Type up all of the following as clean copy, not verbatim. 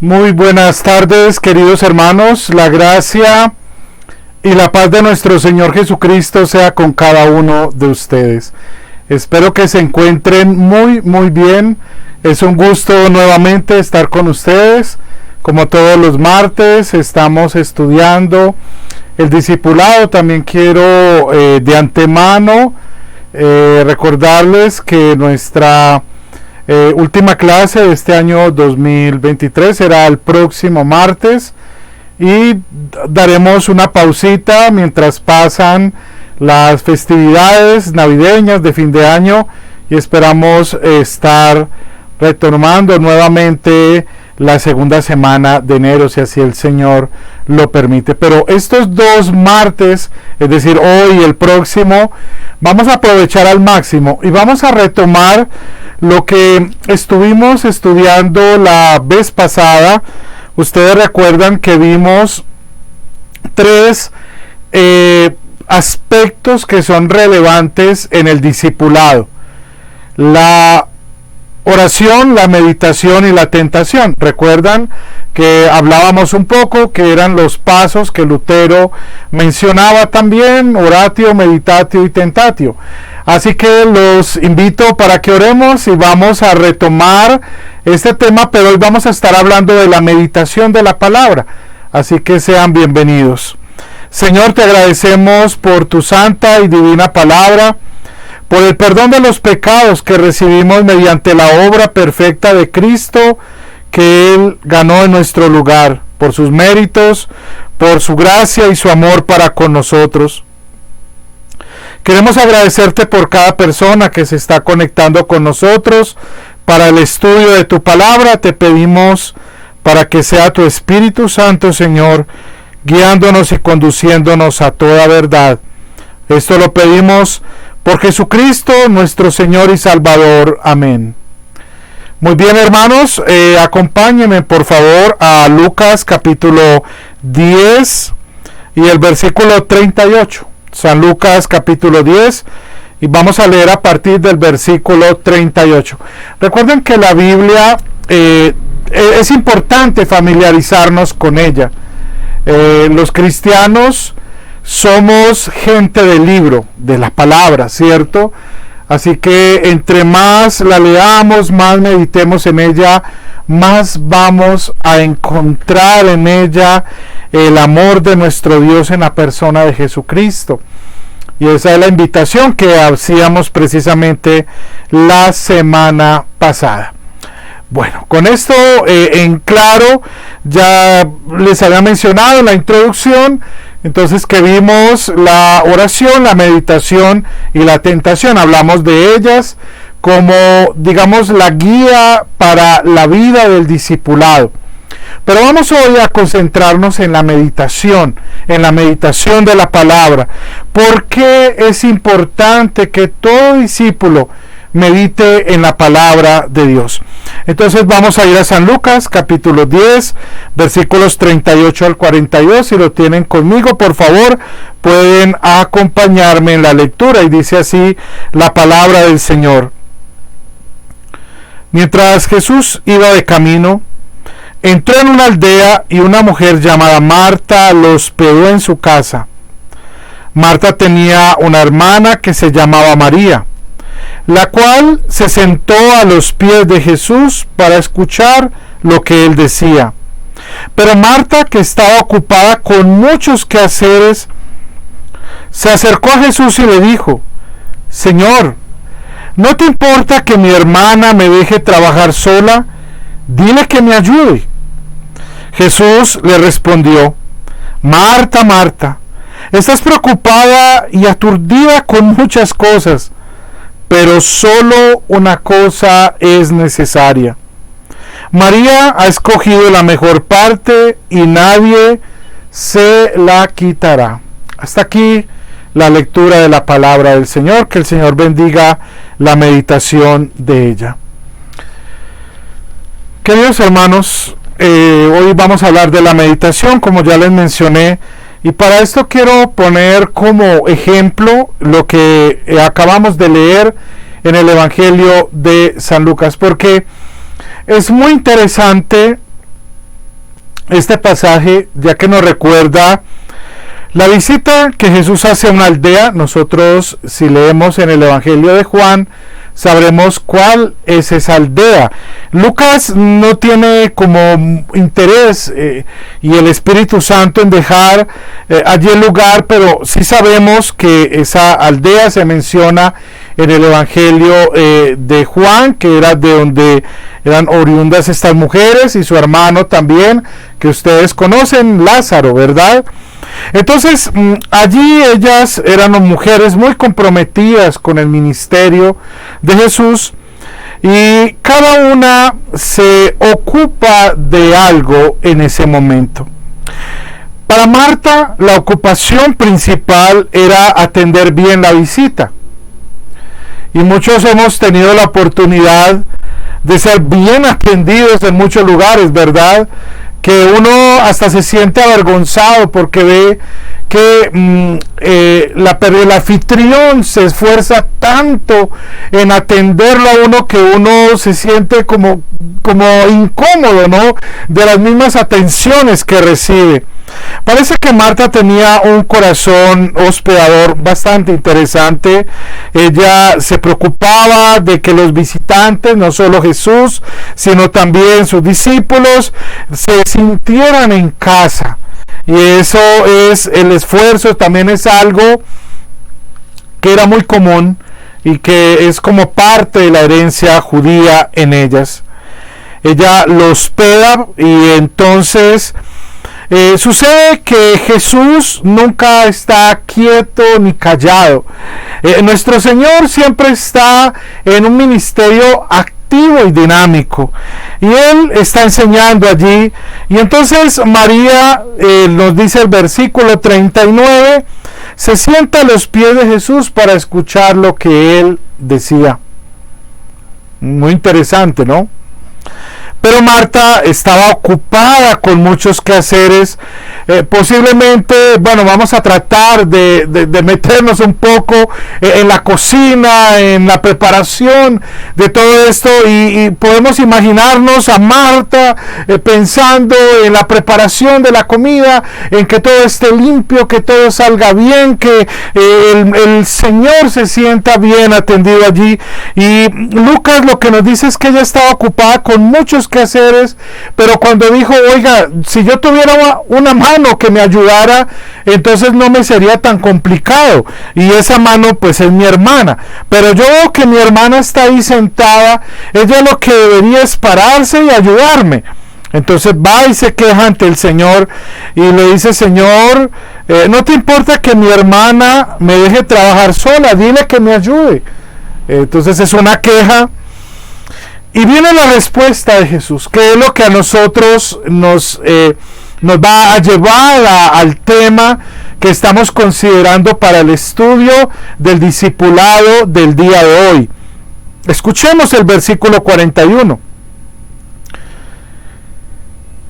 Muy buenas tardes, queridos hermanos. La gracia y la paz de nuestro Señor Jesucristo sea con cada uno de ustedes. Espero que se encuentren muy bien. Es un gusto nuevamente estar con ustedes. Como todos los martes, estamos estudiando el discipulado. También quiero de antemano recordarles que nuestra última clase de este año 2023 será el próximo martes y daremos una pausita mientras pasan las festividades navideñas de fin de año y esperamos estar retomando nuevamente la segunda semana de enero, si así el Señor lo permite. Pero estos dos martes, es decir, hoy y el próximo, vamos a aprovechar al máximo y vamos a retomar lo que estuvimos estudiando la vez pasada. Ustedes recuerdan que vimos tres aspectos que son relevantes en el discipulado: la oración, la meditación y la tentación. Recuerdan que hablábamos un poco que eran los pasos que Lutero mencionaba también: oratio, meditatio y tentatio. Así que los invito para que oremos y vamos a retomar este tema, pero hoy vamos a estar hablando de la meditación de la palabra. Así que sean bienvenidos. Señor, te agradecemos por tu santa y divina palabra, por el perdón de los pecados que recibimos mediante la obra perfecta de Cristo que Él ganó en nuestro lugar, por sus méritos, por su gracia y su amor para con nosotros. Queremos agradecerte por cada persona que se está conectando con nosotros para el estudio de tu palabra. Te pedimos para que sea tu Espíritu Santo, Señor, guiándonos y conduciéndonos a toda verdad. Esto lo pedimos por Jesucristo, nuestro Señor y Salvador. Amén. Muy bien, hermanos, acompáñenme por favor a Lucas capítulo 10 y el versículo 38. San Lucas capítulo 10 y vamos a leer a partir del versículo 38. Recuerden que la Biblia es importante familiarizarnos con ella. Los cristianos somos gente del libro, de la palabra, ¿cierto? Así que entre más la leamos, más meditemos en ella, más vamos a encontrar en ella el amor de nuestro Dios en la persona de Jesucristo. Y esa es la invitación que hacíamos precisamente la semana pasada. Bueno, con esto en claro, ya les había mencionado en la introducción, entonces, que vimos la oración, la meditación y la tentación. Hablamos de ellas como, digamos, la guía para la vida del discipulado. Pero vamos hoy a concentrarnos en la meditación de la palabra. ¿Por qué es importante que todo discípulo medite en la palabra de Dios? Entonces vamos a ir a San Lucas capítulo 10 versículos 38 al 42. Si lo tienen conmigo, por favor, pueden acompañarme en la lectura. Y dice así la palabra del Señor: mientras Jesús iba de camino, entró en una aldea y una mujer llamada Marta lo hospedó en su casa. Marta tenía una hermana que se llamaba María, la cual se sentó a los pies de Jesús para escuchar lo que él decía. Pero Marta, que estaba ocupada con muchos quehaceres, se acercó a Jesús y le dijo: Señor, ¿no te importa que mi hermana me deje trabajar sola? Dile que me ayude. Jesús le respondió: Marta, Marta, estás preocupada y aturdida con muchas cosas, pero solo una cosa es necesaria. María ha escogido la mejor parte y nadie se la quitará. Hasta aquí la lectura de la palabra del Señor. Que el Señor bendiga la meditación de ella. Queridos hermanos, hoy vamos a hablar de la meditación, como ya les mencioné, y para esto quiero poner como ejemplo lo que acabamos de leer en el Evangelio de San Lucas, porque es muy interesante este pasaje, ya que nos recuerda la visita que Jesús hace a una aldea. Nosotros, si leemos en el Evangelio de Juan, sabremos cuál es esa aldea. Lucas no tiene como interés y el Espíritu Santo en dejar allí el lugar, pero sí sabemos que esa aldea se menciona en el Evangelio de Juan, que era de donde eran oriundas estas mujeres, y su hermano también, que ustedes conocen, Lázaro, ¿verdad? Entonces, allí ellas eran mujeres muy comprometidas con el ministerio de Jesús, y cada una se ocupa de algo en ese momento. Para Marta, la ocupación principal era atender bien la visita. Y muchos hemos tenido la oportunidad de ser bien atendidos en muchos lugares, ¿verdad? Que uno hasta se siente avergonzado porque ve que el anfitrión se esfuerza tanto en atenderlo a uno, que uno se siente como incómodo, ¿no?, de las mismas atenciones que recibe. Parece que Marta tenía un corazón hospedador bastante interesante. Ella se preocupaba de que los visitantes, no solo Jesús, sino también sus discípulos, se sintieran en casa. Y eso es el esfuerzo, también es algo que era muy común y que es como parte de la herencia judía en ellas. Ella lo hospeda, y entonces sucede que Jesús nunca está quieto ni callado. Nuestro Señor siempre está en un ministerio activo y dinámico, y Él está enseñando allí. Y entonces María, nos dice el versículo 39, se sienta a los pies de Jesús para escuchar lo que Él decía. Muy interesante, ¿no? Pero Marta estaba ocupada con muchos quehaceres. Posiblemente, bueno, vamos a tratar de meternos un poco en la cocina, en la preparación de todo esto, y podemos imaginarnos a Marta pensando en la preparación de la comida, en que todo esté limpio, que todo salga bien, que el Señor se sienta bien atendido allí. Y Lucas lo que nos dice es que ella estaba ocupada con muchos quehaceres, pero cuando dijo, oiga, si yo tuviera una mano que me ayudara, entonces no me sería tan complicado, y esa mano pues es mi hermana, pero yo veo que mi hermana está ahí sentada, ella lo que debería es pararse y ayudarme. Entonces va y se queja ante el Señor y le dice, Señor, ¿no te importa que mi hermana me deje trabajar sola? Dile que me ayude. Entonces es una queja. Y viene la respuesta de Jesús, que es lo que a nosotros nos va a llevar al tema que estamos considerando para el estudio del discipulado del día de hoy. Escuchemos el versículo 41.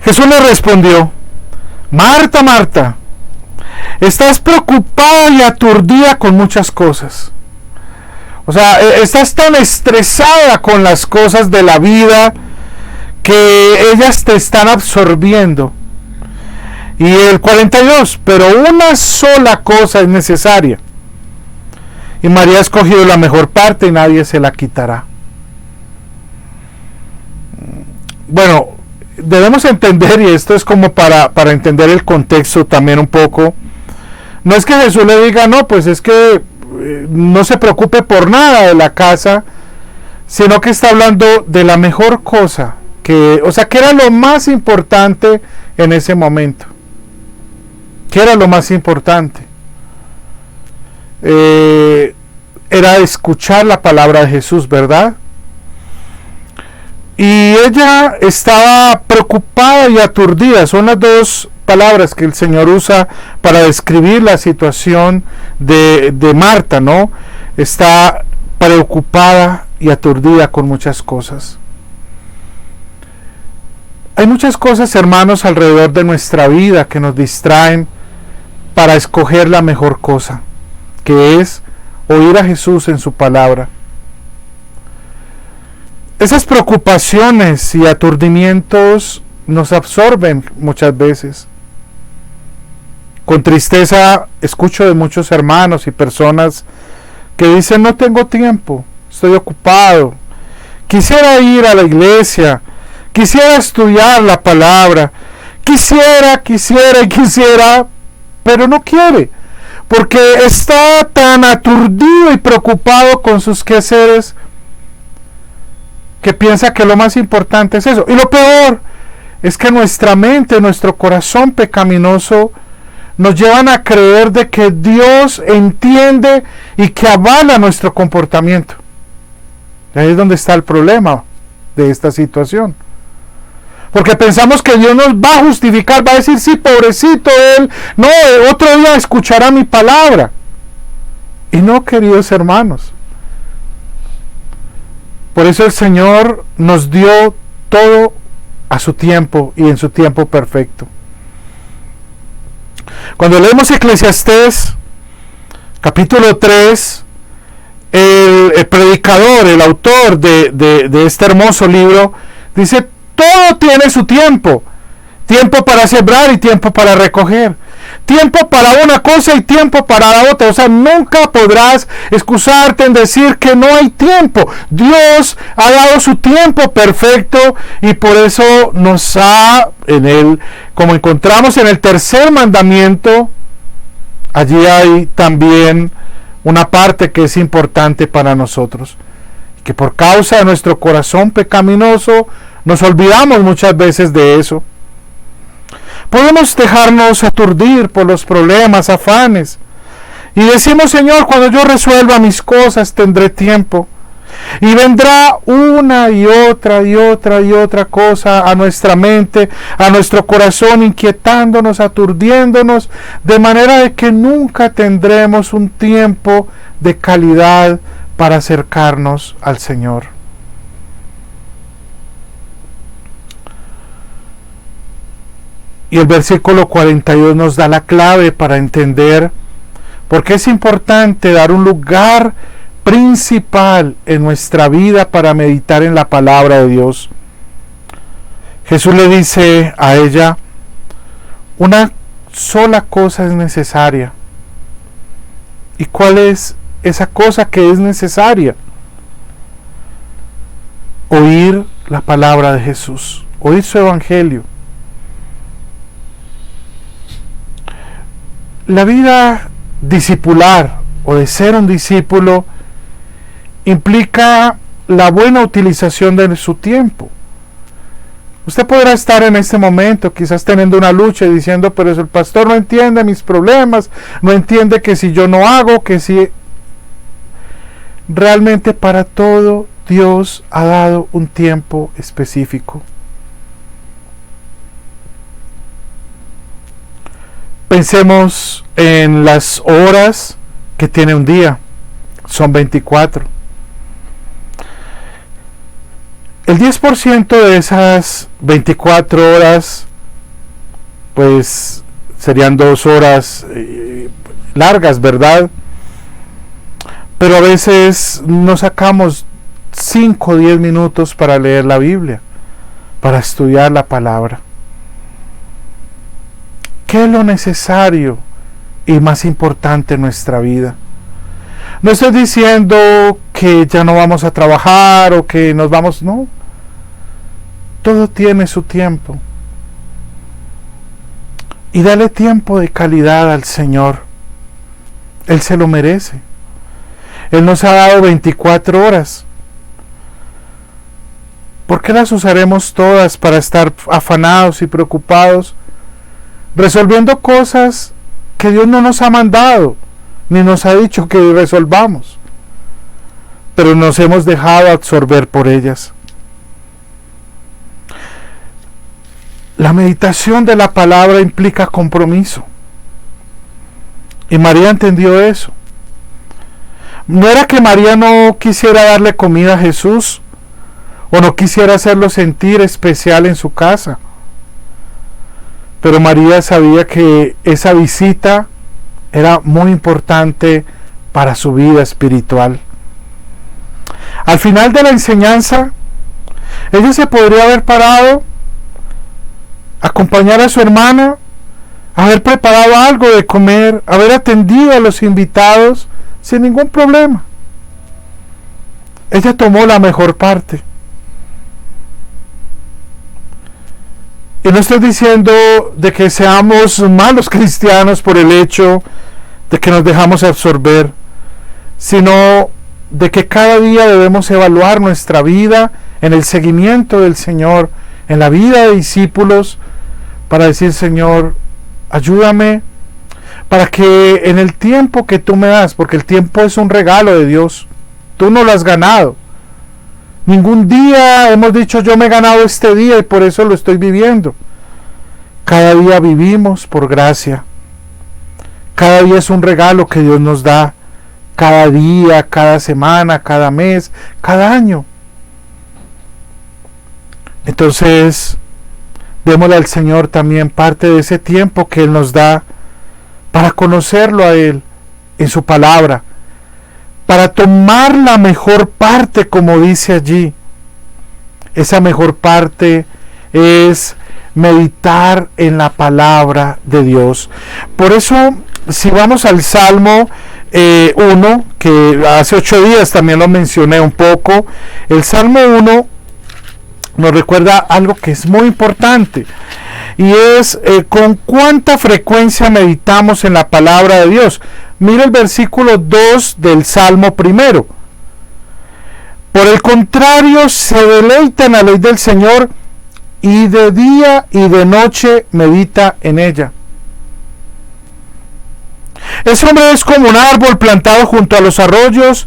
Jesús le respondió, Marta, Marta, estás preocupada y aturdida con muchas cosas. O sea, estás tan estresada con las cosas de la vida que ellas te están absorbiendo. Y el 42, pero una sola cosa es necesaria. Y María ha escogido la mejor parte y nadie se la quitará. Bueno, debemos entender, y esto es como para entender el contexto también un poco. No es que Jesús le diga, no, pues es que no se preocupe por nada de la casa, sino que está hablando de la mejor cosa, que era lo más importante en ese momento. ¿Qué era lo más importante? Era escuchar la palabra de Jesús, ¿verdad? Y ella estaba preocupada y aturdida. Son las dos palabras que el Señor usa para describir la situación de Marta, ¿no? Está preocupada y aturdida con muchas cosas. Hay muchas cosas, hermanos, alrededor de nuestra vida que nos distraen para escoger la mejor cosa, que es oír a Jesús en su palabra. Esas preocupaciones y aturdimientos nos absorben muchas veces. Con tristeza escucho de muchos hermanos y personas que dicen: no tengo tiempo, estoy ocupado, quisiera ir a la iglesia, quisiera estudiar la palabra, quisiera, pero no quiere, porque está tan aturdido y preocupado con sus quehaceres que piensa que lo más importante es eso. Y lo peor es que nuestra mente, nuestro corazón pecaminoso nos llevan a creer de que Dios entiende y que avala nuestro comportamiento. Y ahí es donde está el problema de esta situación. Porque pensamos que Dios nos va a justificar, va a decir: sí, pobrecito él, no, otro día escuchará mi palabra. Y no, queridos hermanos. Por eso el Señor nos dio todo a su tiempo y en su tiempo perfecto. Cuando leemos Eclesiastés, capítulo 3, el predicador, el autor de este hermoso libro, dice: todo tiene su tiempo. Tiempo para sembrar y tiempo para recoger. Tiempo para una cosa y tiempo para la otra. O sea, nunca podrás excusarte en decir que no hay tiempo. Dios ha dado su tiempo perfecto y por eso nos ha, en él, como encontramos en el tercer mandamiento, allí hay también una parte que es importante para nosotros. Que por causa de nuestro corazón pecaminoso nos olvidamos muchas veces de eso. Podemos dejarnos aturdir por los problemas, afanes. Y decimos: Señor, cuando yo resuelva mis cosas tendré tiempo. Y vendrá una y otra cosa a nuestra mente, a nuestro corazón, inquietándonos, aturdiéndonos, de manera de que nunca tendremos un tiempo de calidad para acercarnos al Señor. Y el versículo 42 nos da la clave para entender por qué es importante dar un lugar principal en nuestra vida para meditar en la palabra de Dios. Jesús le dice a ella: una sola cosa es necesaria. ¿Y cuál es esa cosa que es necesaria? Oír la palabra de Jesús, oír su evangelio. La vida discipular o de ser un discípulo implica la buena utilización de su tiempo. Usted podrá estar en este momento quizás teniendo una lucha y diciendo: pero el pastor no entiende mis problemas, no entiende que si yo no hago, que si... Realmente para todo Dios ha dado un tiempo específico. Pensemos en las horas que tiene un día. Son 24. El 10% de esas 24 horas, pues serían 2 horas largas, ¿verdad? Pero a veces no sacamos 5 o 10 minutos para leer la Biblia, para estudiar la palabra. ¿Qué es lo necesario y más importante en nuestra vida? No estoy diciendo que ya no vamos a trabajar o que nos vamos, no. Todo tiene su tiempo. Y dale tiempo de calidad al Señor. Él se lo merece. Él nos ha dado 24 horas. ¿Por qué las usaremos todas para estar afanados y preocupados, resolviendo cosas que Dios no nos ha mandado, ni nos ha dicho que resolvamos? Pero nos hemos dejado absorber por ellas. La meditación de la palabra implica compromiso. Y María entendió eso. No era que María no quisiera darle comida a Jesús, o no quisiera hacerlo sentir especial en su casa. Pero María sabía que esa visita era muy importante para su vida espiritual. Al final de la enseñanza, ella se podría haber parado acompañar a su hermana, haber preparado algo de comer, haber atendido a los invitados sin ningún problema. Ella tomó la mejor parte. Y no estoy diciendo de que seamos malos cristianos por el hecho de que nos dejamos absorber, sino de que cada día debemos evaluar nuestra vida en el seguimiento del Señor, en la vida de discípulos, para decir: Señor, ayúdame para que en el tiempo que tú me das, porque el tiempo es un regalo de Dios, tú no lo has ganado. Ningún día hemos dicho: yo me he ganado este día y por eso lo estoy viviendo. Cada día vivimos por gracia. Cada día es un regalo que Dios nos da. Cada día, cada semana, cada mes, cada año. Entonces, démosle al Señor también parte de ese tiempo que Él nos da para conocerlo a Él en su palabra, para tomar la mejor parte, como dice allí. Esa mejor parte es meditar en la palabra de Dios. Por eso, si vamos al Salmo 1, que hace 8 días también lo mencioné un poco, el Salmo 1 nos recuerda algo que es muy importante, y es con cuánta frecuencia meditamos en la palabra de Dios. Mira el versículo 2 del Salmo primero. Por el contrario, se deleita en la ley del Señor, y de día y de noche medita en ella. Ese hombre es como un árbol plantado junto a los arroyos,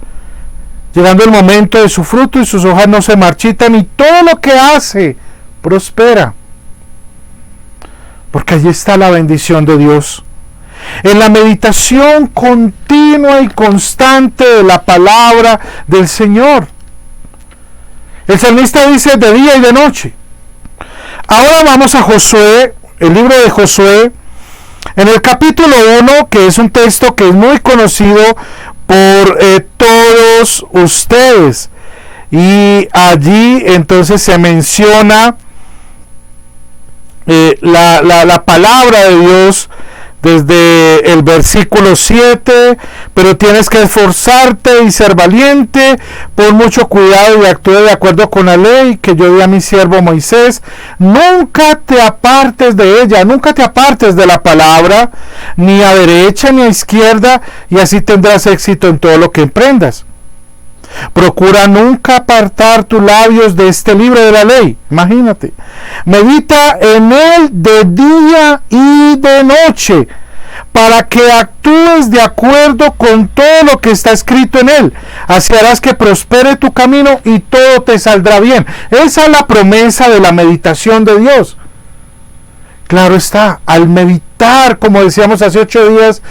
llegando el momento de su fruto y sus hojas no se marchitan, y todo lo que hace prospera. Porque allí está la bendición de Dios. En la meditación continua y constante de la palabra del Señor. El salmista dice: de día y de noche. Ahora vamos a Josué, el libro de Josué, en el capítulo 1, que es un texto que es muy conocido por todos ustedes. Y allí entonces se menciona la palabra de Dios desde el versículo 7, pero tienes que esforzarte y ser valiente, pon mucho cuidado y actúe de acuerdo con la ley que yo di a mi siervo Moisés. Nunca te apartes de ella, nunca te apartes de la palabra, ni a derecha ni a izquierda, y así tendrás éxito en todo lo que emprendas. Procura nunca apartar tus labios de este libro de la ley. Imagínate. Medita en él de día y de noche, para que actúes de acuerdo con todo lo que está escrito en él. Así harás que prospere tu camino y todo te saldrá bien. Esa es la promesa de la meditación de Dios. Claro está, al meditar, como decíamos hace 8 días,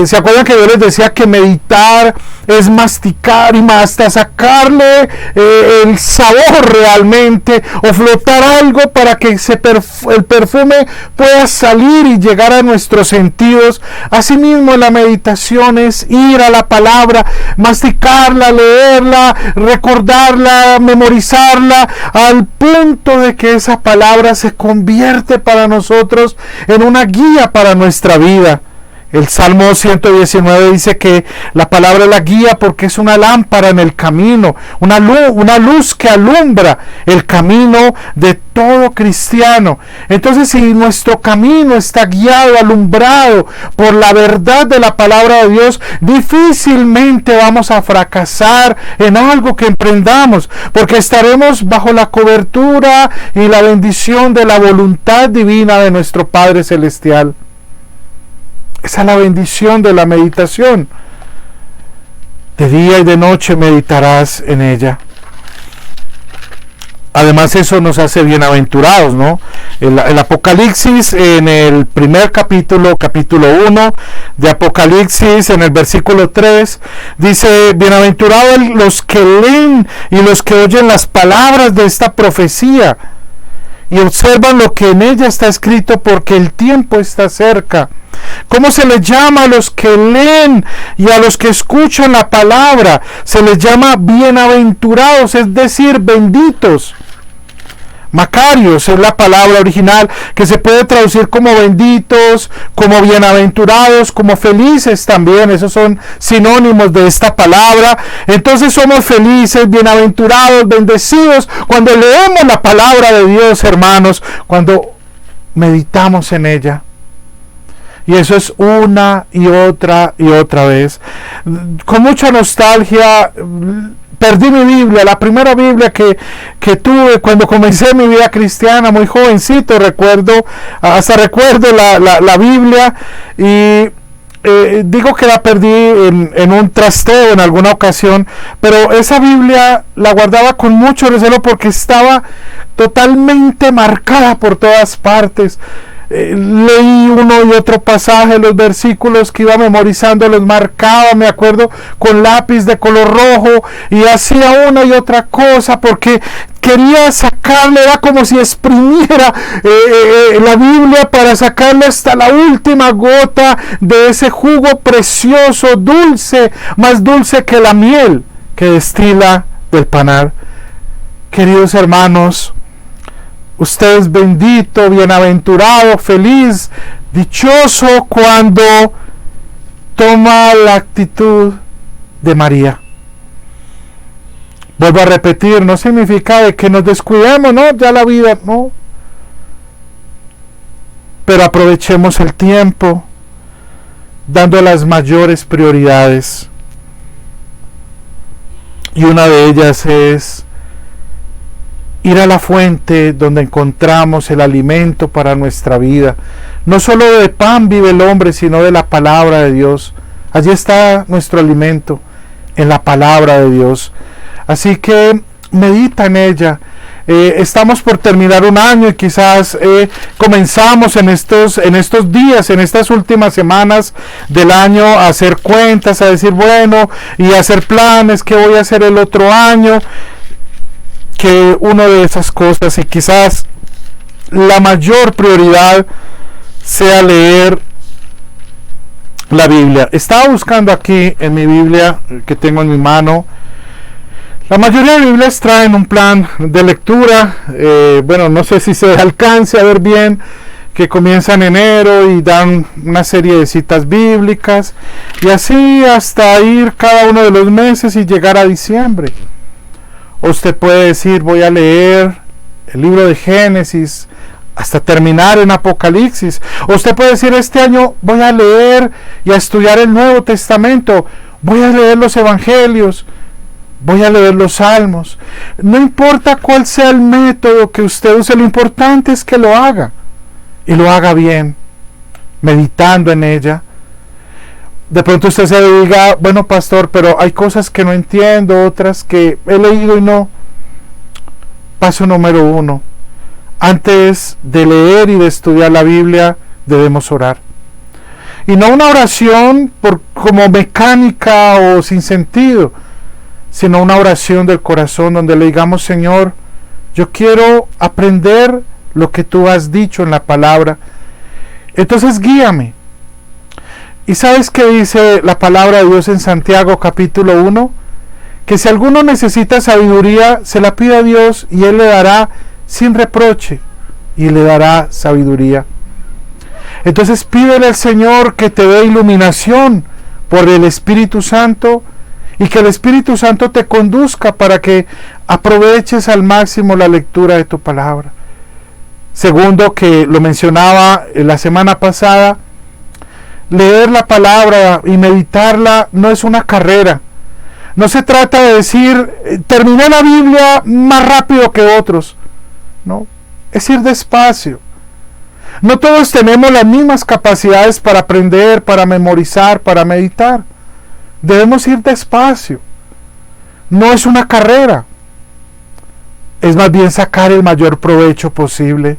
¿se acuerdan que yo les decía que meditar es masticar y hasta sacarle el sabor realmente, o flotar algo para que el perfume pueda salir y llegar a nuestros sentidos? Asimismo, la meditación es ir a la palabra, masticarla, leerla, recordarla, memorizarla, al punto de que esa palabra se convierte para nosotros en una guía para nuestra vida. El Salmo 119 dice que la palabra es la guía porque es una lámpara en el camino, una luz que alumbra el camino de todo cristiano. Entonces, si nuestro camino está guiado, alumbrado por la verdad de la palabra de Dios, difícilmente vamos a fracasar en algo que emprendamos, porque estaremos bajo la cobertura y la bendición de la voluntad divina de nuestro Padre Celestial. Esa es la bendición de la meditación. De día y de noche meditarás en ella. Además, eso nos hace bienaventurados, ¿no? El Apocalipsis, en el primer capítulo 1 de Apocalipsis, en el versículo 3, dice: bienaventurados los que leen y los que oyen las palabras de esta profecía y observan lo que en ella está escrito, porque el tiempo está cerca. ¿Cómo se les llama a los que leen y a los que escuchan la palabra? Se les llama bienaventurados, es decir, benditos. Macarios es la palabra original, que se puede traducir como benditos, como bienaventurados, como felices también. Esos son sinónimos de esta palabra. Entonces somos felices, bienaventurados, bendecidos cuando leemos la palabra de Dios, hermanos, cuando meditamos en ella. Y eso es una y otra vez. Con mucha nostalgia perdí mi Biblia, la primera Biblia que tuve cuando comencé mi vida cristiana, muy jovencito, hasta recuerdo la Biblia, y digo que la perdí en un trasteo en alguna ocasión, pero esa Biblia la guardaba con mucho recelo porque estaba totalmente marcada por todas partes. Leí uno y otro pasaje, los versículos que iba memorizando los marcaba, me acuerdo, con lápiz de color rojo, y hacía una y otra cosa porque quería sacarle, era como si exprimiera la Biblia para sacarle hasta la última gota de ese jugo precioso, dulce, más dulce que la miel que destila del panal. Queridos hermanos, usted es bendito, bienaventurado, feliz, dichoso cuando toma la actitud de María. Vuelvo a repetir, no significa de que nos descuidemos, no, ya la vida, no. Pero aprovechemos el tiempo dando las mayores prioridades. Y una de ellas es ir a la fuente donde encontramos el alimento para nuestra vida. No solo de pan vive el hombre, sino de la palabra de Dios. Allí está nuestro alimento, en la palabra de Dios. Así que medita en ella. Estamos por terminar un año y quizás comenzamos en estos días, en estas últimas semanas del año, a hacer cuentas, a decir bueno, y a hacer planes, qué voy a hacer el otro año. Que una de esas cosas, y quizás la mayor prioridad, sea leer la Biblia. Estaba buscando aquí en mi Biblia que tengo en mi mano. La mayoría de Biblias traen un plan de lectura. Bueno, no sé si se alcance a ver bien, que comienza en enero y dan una serie de citas bíblicas, y así hasta ir cada uno de los meses y llegar a diciembre. Usted puede decir, voy a leer el libro de Génesis hasta terminar en Apocalipsis. Usted puede decir, este año voy a leer y a estudiar el Nuevo Testamento, voy a leer los Evangelios, voy a leer los Salmos. No importa cuál sea el método que usted use, lo importante es que lo haga, y lo haga bien, meditando en ella. De pronto usted se diga, bueno, pastor, pero hay cosas que no entiendo, otras que he leído y no. Paso número 1. Antes de leer y de estudiar la Biblia, debemos orar. Y no una oración como mecánica o sin sentido, sino una oración del corazón donde le digamos, Señor, yo quiero aprender lo que tú has dicho en la palabra. Entonces guíame. ¿Y sabes qué dice la palabra de Dios en Santiago capítulo 1? Que si alguno necesita sabiduría, se la pide a Dios y Él le dará sin reproche, y le dará sabiduría. Entonces pídele al Señor que te dé iluminación por el Espíritu Santo, y que el Espíritu Santo te conduzca para que aproveches al máximo la lectura de tu palabra. Segundo, que lo mencionaba la semana pasada, leer la palabra y meditarla no es una carrera. No se trata de decir, terminé la Biblia más rápido que otros. No, es ir despacio. No todos tenemos las mismas capacidades para aprender, para memorizar, para meditar. Debemos ir despacio. No es una carrera. Es más bien sacar el mayor provecho posible.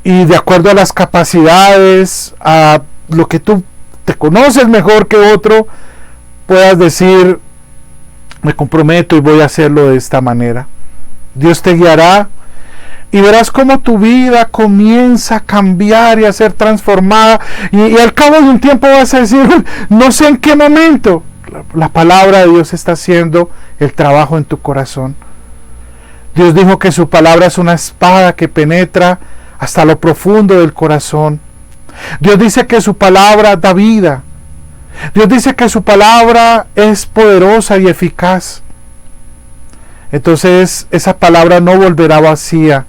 Y de acuerdo a las capacidades, a lo que tú te conoces mejor que otro, puedas decir, me comprometo y voy a hacerlo de esta manera. Dios te guiará y verás cómo tu vida comienza a cambiar y a ser transformada. Y al cabo de un tiempo vas a decir, no sé en qué momento la palabra de Dios está haciendo el trabajo en tu corazón. Dios dijo que su palabra es una espada que penetra hasta lo profundo del corazón. Dios dice que su palabra da vida. Dios dice que su palabra es poderosa y eficaz. Entonces esa palabra no volverá vacía.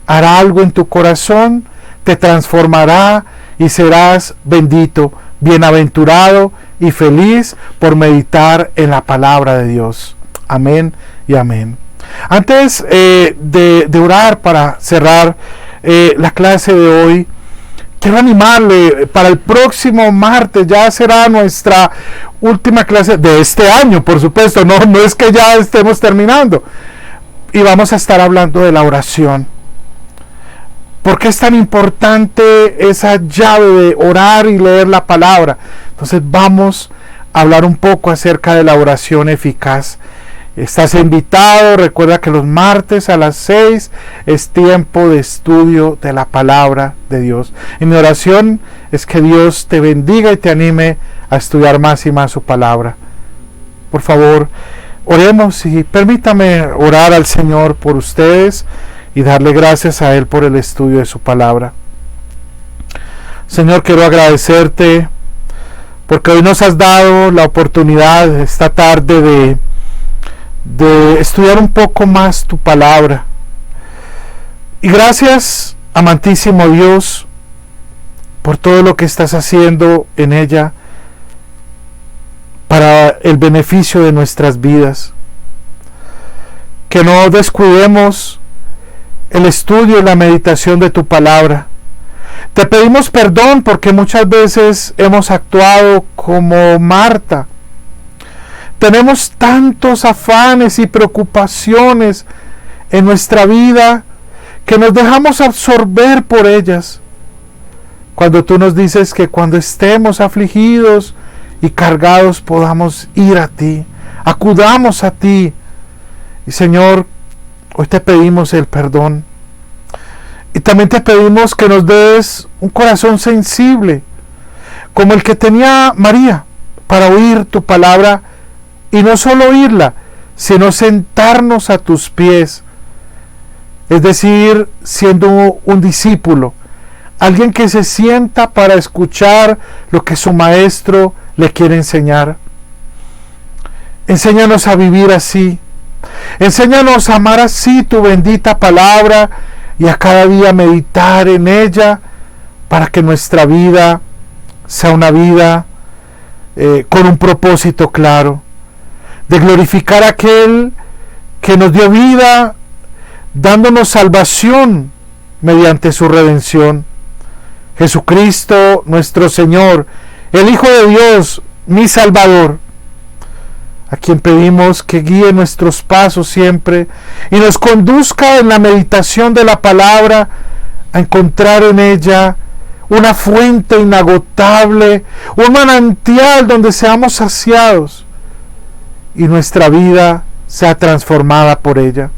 Hará algo en tu corazón, te transformará y serás bendito, bienaventurado y feliz por meditar en la palabra de Dios. Amén y amén. Antes de orar para cerrar la clase de hoy, quiero animarle para el próximo martes. Ya será nuestra última clase de este año, por supuesto. No es que ya estemos terminando. Y vamos a estar hablando de la oración. ¿Por qué es tan importante esa llave de orar y leer la palabra? Entonces vamos a hablar un poco acerca de la oración eficaz. Estás invitado. Recuerda que los martes a las 6 es tiempo de estudio de la palabra de Dios. Y mi oración es que Dios te bendiga y te anime a estudiar más y más su palabra. Por favor, oremos y permítame orar al Señor por ustedes y darle gracias a Él por el estudio de su palabra. Señor, quiero agradecerte porque hoy nos has dado la oportunidad esta tarde de estudiar un poco más tu palabra. Y gracias, amantísimo Dios, por todo lo que estás haciendo en ella para el beneficio de nuestras vidas. Que no descuidemos el estudio y la meditación de tu palabra. Te pedimos perdón porque muchas veces hemos actuado como Marta. Tenemos tantos afanes y preocupaciones en nuestra vida que nos dejamos absorber por ellas. Cuando tú nos dices que cuando estemos afligidos y cargados podamos ir a ti, acudamos a ti. Y Señor, hoy te pedimos el perdón. Y también te pedimos que nos des un corazón sensible, como el que tenía María, para oír tu palabra. Y no solo oírla, sino sentarnos a tus pies. Es decir, siendo un discípulo, alguien que se sienta para escuchar lo que su maestro le quiere enseñar. Enséñanos a vivir así. Enséñanos a amar así tu bendita palabra y a cada día meditar en ella para que nuestra vida sea una vida con un propósito claro, de glorificar a aquel que nos dio vida, dándonos salvación mediante su redención. Jesucristo, nuestro Señor, el Hijo de Dios, mi Salvador, a quien pedimos que guíe nuestros pasos siempre y nos conduzca en la meditación de la palabra a encontrar en ella una fuente inagotable, un manantial donde seamos saciados y nuestra vida sea transformada por ella.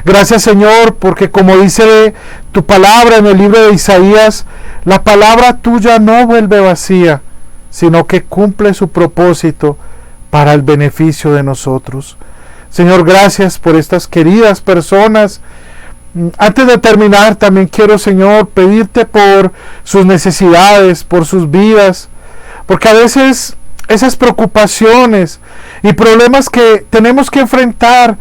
Gracias, Señor, porque como dice tu palabra en el libro de Isaías, la palabra tuya no vuelve vacía, sino que cumple su propósito para el beneficio de nosotros. Señor, gracias por estas queridas personas. Antes de terminar, también quiero, Señor, pedirte por sus necesidades, por sus vidas, porque a veces esas preocupaciones y problemas que tenemos que enfrentar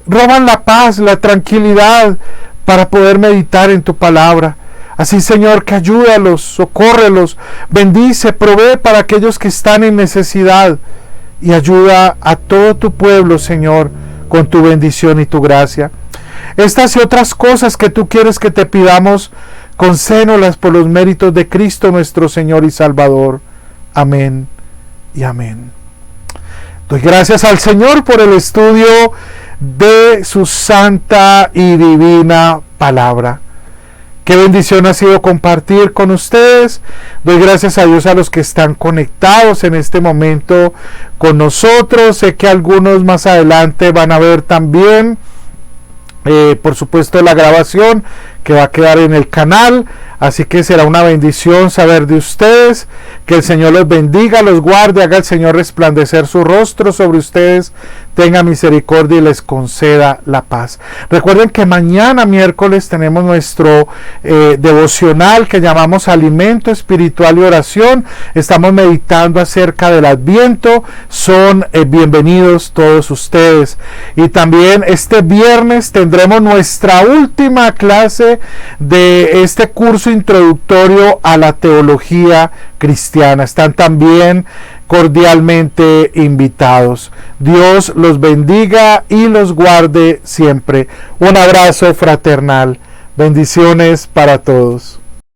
roban la paz, la tranquilidad para poder meditar en tu palabra. Así, Señor, que ayúdalos, socórrelos, bendice, provee para aquellos que están en necesidad y ayuda a todo tu pueblo, Señor, con tu bendición y tu gracia. Estas y otras cosas que tú quieres que te pidamos, concénolas por los méritos de Cristo nuestro Señor y Salvador. Amén y amén. Doy gracias al Señor por el estudio de su santa y divina palabra. Qué bendición ha sido compartir con ustedes. Doy gracias a Dios a los que están conectados en este momento con nosotros. Sé que algunos más adelante van a ver también, por supuesto, la grabación que va a quedar en el canal, así que será una bendición saber de ustedes. Que el Señor los bendiga, los guarde, haga el Señor resplandecer su rostro sobre ustedes, tenga misericordia y les conceda la paz. Recuerden que mañana miércoles tenemos nuestro devocional que llamamos Alimento Espiritual y Oración. Estamos meditando acerca del Adviento. Son bienvenidos todos ustedes. Y también este viernes tendremos nuestra última clase de este curso introductorio a la teología cristiana. Están también cordialmente invitados. Dios los bendiga y los guarde siempre. Un abrazo fraternal. Bendiciones para todos.